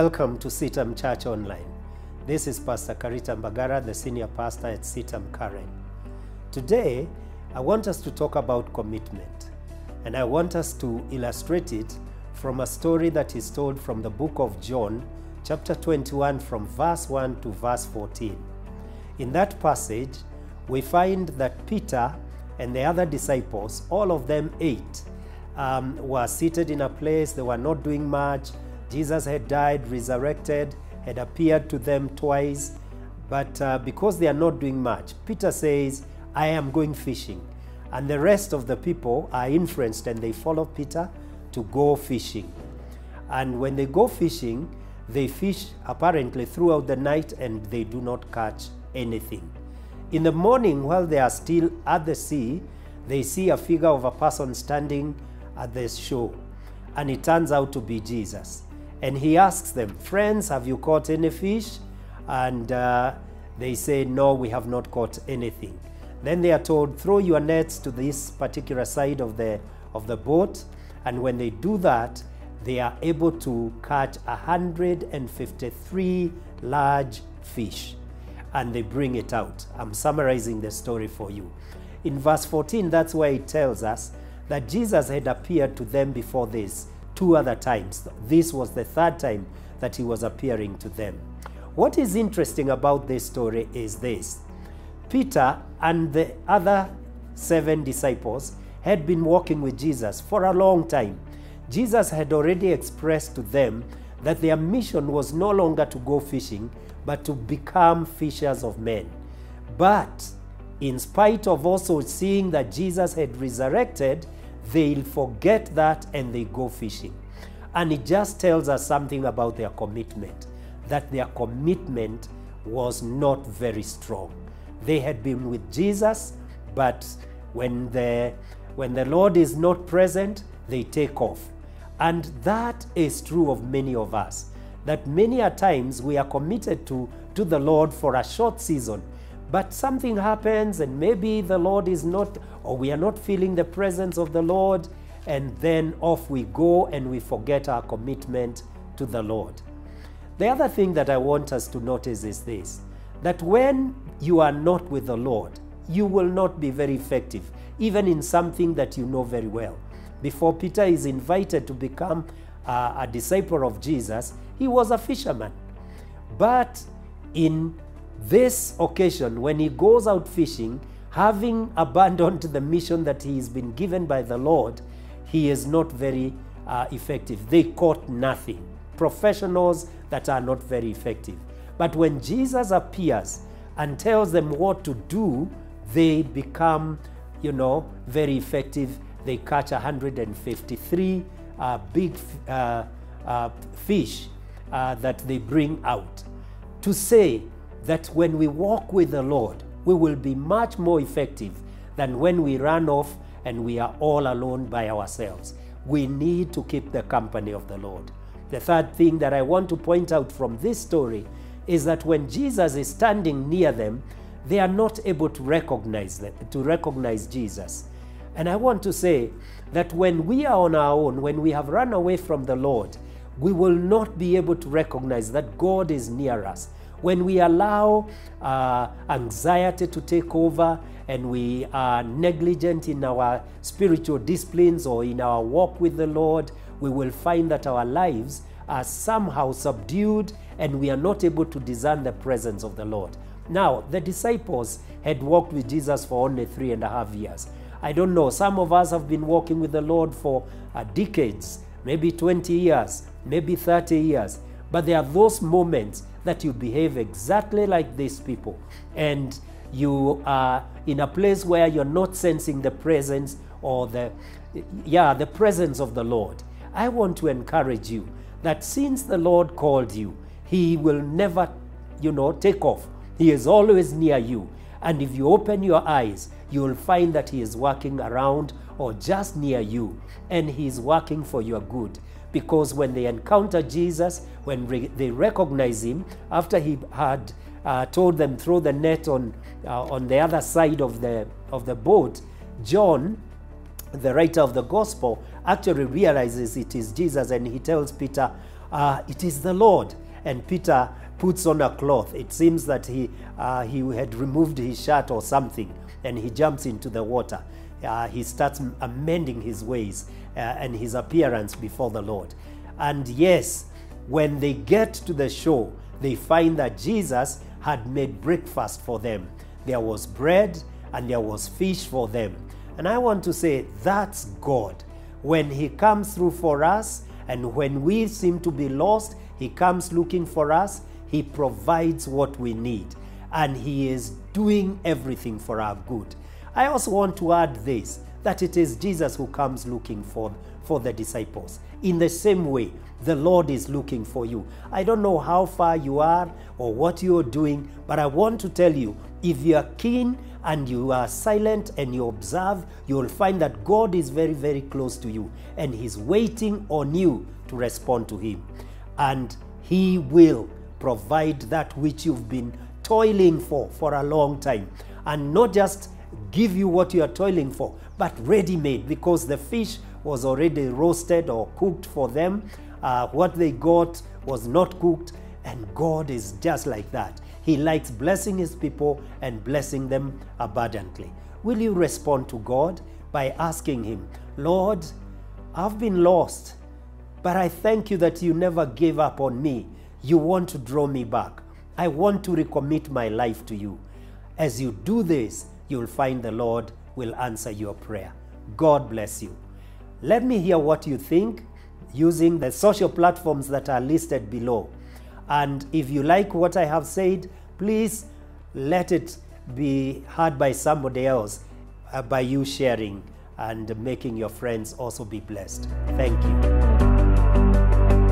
Welcome to CITAM Church Online. This is Pastor Karita Mbagara, the senior pastor at CITAM Karen. Today, I want us to talk about commitment, and I want us to illustrate it from a story that is told from the book of John, chapter 21, from verse 1 to verse 14. In that passage, we find that Peter and the other disciples, all of them 8, were seated in a place. They were not doing much. Jesus had died, resurrected, had appeared to them twice, but because they are not doing much, Peter says, I am going fishing. And the rest of the people are influenced and they follow Peter to go fishing. And when they go fishing, they fish apparently throughout the night and they do not catch anything. In the morning, while they are still at the sea, they see a figure of a person standing at the shore, and it turns out to be Jesus. And he asks them, friends, have you caught any fish? And they say, no, we have not caught anything. Then they are told, throw your nets to this particular side of the boat. And when they do that, they are able to catch 153 large fish. And they bring it out. I'm summarizing the story for you. In verse 14, that's where it tells us that Jesus had appeared to them before this 2 other times. This was the 3rd time that he was appearing to them. What is interesting about this story is this. Peter and the other 7 disciples had been walking with Jesus for a long time. Jesus had already expressed to them that their mission was no longer to go fishing, but to become fishers of men. But in spite of also seeing that Jesus had resurrected, they'll forget that and they go fishing. And it just tells us something about their commitment, that their commitment was not very strong. They had been with Jesus, but when the Lord is not present, they take off. And that is true of many of us, that many a times we are committed to the Lord for a short season, but something happens and maybe the Lord is not, or we are not feeling the presence of the Lord, and then off we go and we forget our commitment to the Lord. The other thing that I want us to notice is this, that when you are not with the Lord, you will not be very effective, even in something that you know very well. Before Peter is invited to become a disciple of Jesus, he was a fisherman. But in this occasion, when he goes out fishing, having abandoned the mission that he has been given by the Lord, he is not very effective. They caught nothing. Professionals that are not very effective. But when Jesus appears and tells them what to do, they become, very effective. They catch 153 big fish that they bring out. To say that when we walk with the Lord, we will be much more effective than when we run off and we are all alone by ourselves. We need to keep the company of the Lord. The 3rd thing that I want to point out from this story is that when Jesus is standing near them, they are not able to recognize Jesus. And I want to say that when we are on our own, when we have run away from the Lord, we will not be able to recognize that God is near us. When we allow anxiety to take over and we are negligent in our spiritual disciplines or in our walk with the Lord, we will find that our lives are somehow subdued and we are not able to discern the presence of the Lord. Now, the disciples had walked with Jesus for only 3.5 years. I don't know, some of us have been walking with the Lord for decades, maybe 20 years, maybe 30 years. But there are those moments that you behave exactly like these people, and you are in a place where you're not sensing the presence or the presence of the Lord. I want to encourage you that since the Lord called you, he will never, take off. He is always near you. And if you open your eyes, you will find that he is working around or just near you, and he is working for your good. Because when they encounter Jesus, when they recognize him, after he had told them throw the net on the other side of the boat, John, the writer of the gospel, actually realizes it is Jesus, and he tells Peter, it is the Lord. And Peter puts on a cloth. It seems that he had removed his shirt or something, and he jumps into the water. He starts amending his ways and his appearance before the Lord. And yes, when they get to the shore, they find that Jesus had made breakfast for them. There was bread and there was fish for them. And I want to say, that's God. When he comes through for us, and when we seem to be lost, he comes looking for us. He provides what we need, and he is doing everything for our good. I also want to add this, that it is Jesus who comes looking for the disciples. In the same way, the Lord is looking for you. I don't know how far you are or what you are doing, but I want to tell you, if you are keen and you are silent and you observe, you will find that God is very, very close to you, and he's waiting on you to respond to him. And he will provide that which you've been toiling for a long time, and not just give you what you are toiling for, but ready-made, because the fish was already roasted or cooked for them. What they got was not cooked, and God is just like that. He likes blessing his people and blessing them abundantly. Will you respond to God by asking him, Lord, I've been lost, but I thank you that you never gave up on me. You want to draw me back. I want to recommit my life to you. As you do this, you'll find the Lord will answer your prayer. God bless you. Let me hear what you think using the social platforms that are listed below. And if you like what I have said, please let it be heard by somebody else by you sharing and making your friends also be blessed. Thank you.